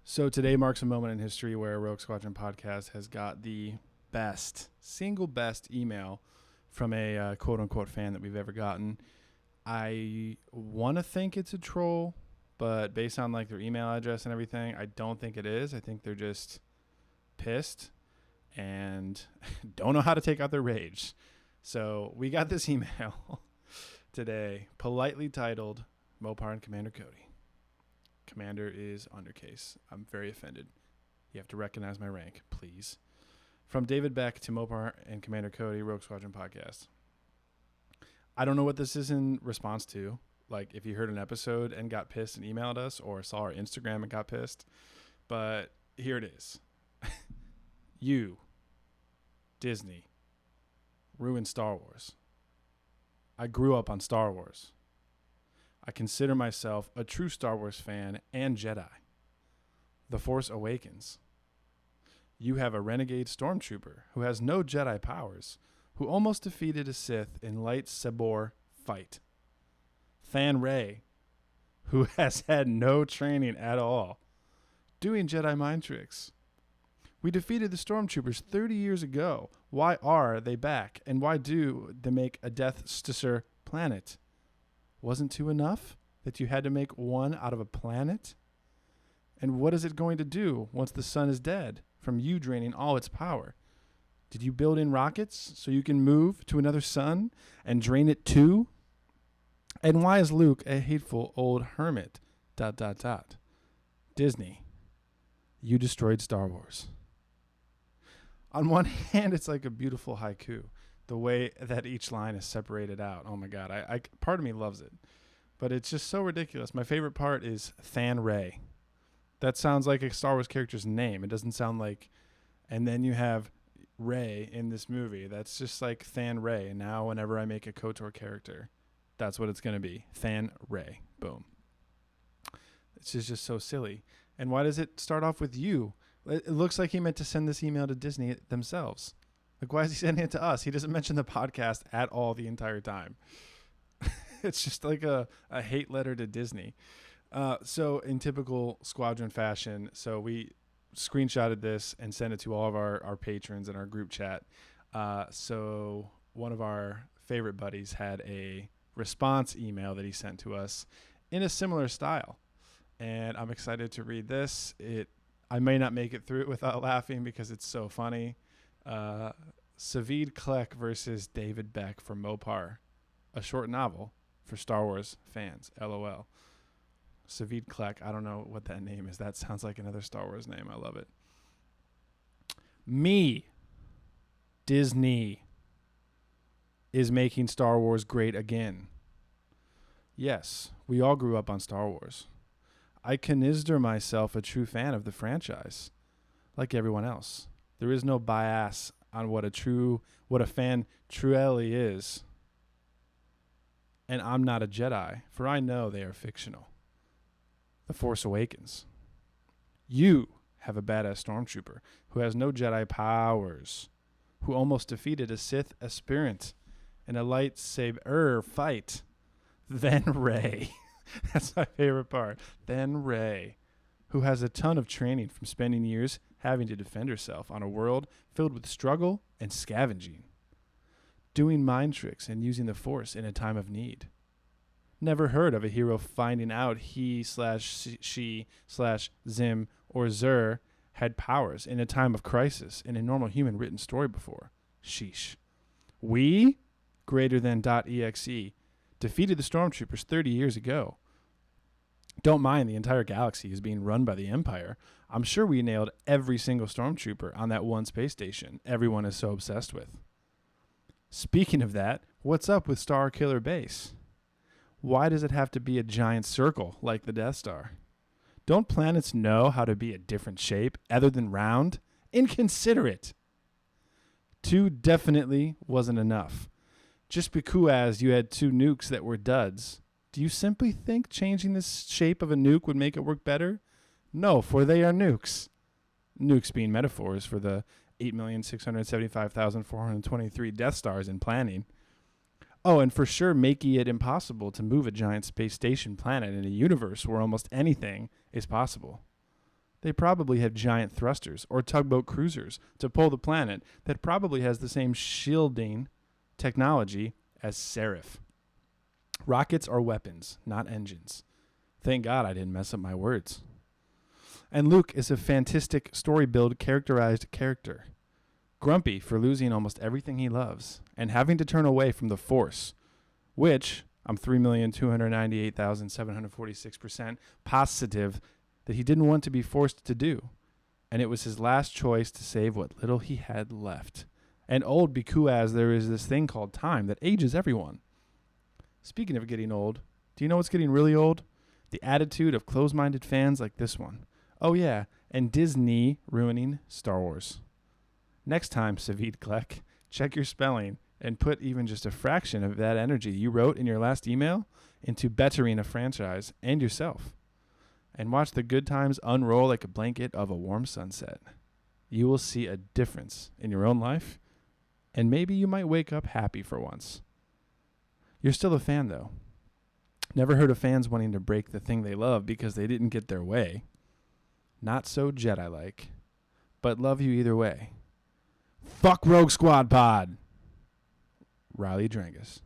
So today marks a moment in history where Rogue Squadron Podcast has got the single best email from a quote-unquote fan that we've ever gotten. I want to think it's a troll, but based on like their email address and everything, I don't think it is. I think they're just pissed and don't know how to take out their rage. So we got this email today, politely titled, Mopar and Commander Cody. Commander is undercase. I'm very offended. You have to recognize my rank, please. From David Beck to Mopar and Commander Cody, Rogue Squadron Podcast. I don't know what this is in response to. Like if you heard an episode and got pissed and emailed us, or saw our Instagram and got pissed. But here it is. You, Disney, ruined Star Wars. I grew up on Star Wars. I consider myself a true Star Wars fan and Jedi. The Force Awakens. You have a renegade stormtrooper who has no Jedi powers, who almost defeated a Sith in lightsaber fight. Than Rey, who has had no training at all, doing Jedi mind tricks. We defeated the stormtroopers 30 years ago. Why are they back? And why do they make a Death Star planet? Wasn't two enough that you had to make one out of a planet? And what is it going to do once the sun is dead from you draining all its power? Did you build in rockets so you can move to another sun and drain it too? And why is Luke a hateful old hermit? ... Disney, you destroyed Star Wars. On one hand, it's like a beautiful haiku. The way that each line is separated out. Oh my God. I part of me loves it. But it's just so ridiculous. My favorite part is Than Rey. That sounds like a Star Wars character's name. It doesn't sound like... And then you have Rey in this movie. That's just like Than Rey. And now whenever I make a KOTOR character, that's what it's going to be. Than Rey. Boom. It's just so silly. And why does it start off with you? It looks like he meant to send this email to Disney themselves. Like, why is he sending it to us? He doesn't mention the podcast at all the entire time. It's just like a hate letter to Disney. So in typical Squadron fashion, so we screenshotted this and sent it to all of our patrons in our group chat. So one of our favorite buddies had a response email that he sent to us in a similar style. And I'm excited to read this. I may not make it through it without laughing because it's so funny. Savid Kleck versus David Beck for Mopar, a short novel for Star Wars fans. LOL. Savid Kleck, I don't know what that name is. That sounds like another Star Wars name. I love it. Me, Disney, is making Star Wars great again. Yes, we all grew up on Star Wars. I consider myself a true fan of the franchise, like everyone else. There is no bias on what a fan truly is. And I'm not a Jedi, for I know they are fictional. The Force Awakens. You have a badass stormtrooper who has no Jedi powers, who almost defeated a Sith aspirant in a lightsaber fight. Then Rey. That's my favorite part. Then Rey, who has a ton of training from spending years having to defend herself on a world filled with struggle and scavenging, doing mind tricks and using the Force in a time of need. Never heard of a hero finding out he/she/Zim or Zur had powers in a time of crisis in a normal human written story before. Sheesh. We, greater than .exe, defeated the stormtroopers 30 years ago. Don't mind the entire galaxy is being run by the Empire. I'm sure we nailed every single stormtrooper on that one space station everyone is so obsessed with. Speaking of that, what's up with Star Killer Base? Why does it have to be a giant circle like the Death Star? Don't planets know how to be a different shape other than round? Inconsiderate. 2 definitely wasn't enough. Just because you had 2 nukes that were duds, do you simply think changing the shape of a nuke would make it work better? No, for they are nukes. Nukes being metaphors for the 8,675,423 Death Stars in planning. Oh, and for sure making it impossible to move a giant space station planet in a universe where almost anything is possible. They probably have giant thrusters or tugboat cruisers to pull the planet that probably has the same shielding technology as Seraph. Rockets are weapons, not engines. Thank God I didn't mess up my words. And Luke is a fantastic story-build characterized character. Grumpy for losing almost everything he loves and having to turn away from the Force, which I'm 3,298,746% positive that he didn't want to be forced to do. And it was his last choice to save what little he had left. And old because there is this thing called time that ages everyone. Speaking of getting old, do you know what's getting really old? The attitude of close-minded fans like this one. Oh yeah, and Disney ruining Star Wars. Next time, Savid Klek, check your spelling and put even just a fraction of that energy you wrote in your last email into bettering a franchise and yourself. And watch the good times unroll like a blanket of a warm sunset. You will see a difference in your own life, and maybe you might wake up happy for once. You're still a fan, though. Never heard of fans wanting to break the thing they love because they didn't get their way. Not so Jedi-like, but love you either way. Fuck Rogue Squad Pod. Riley Drangus.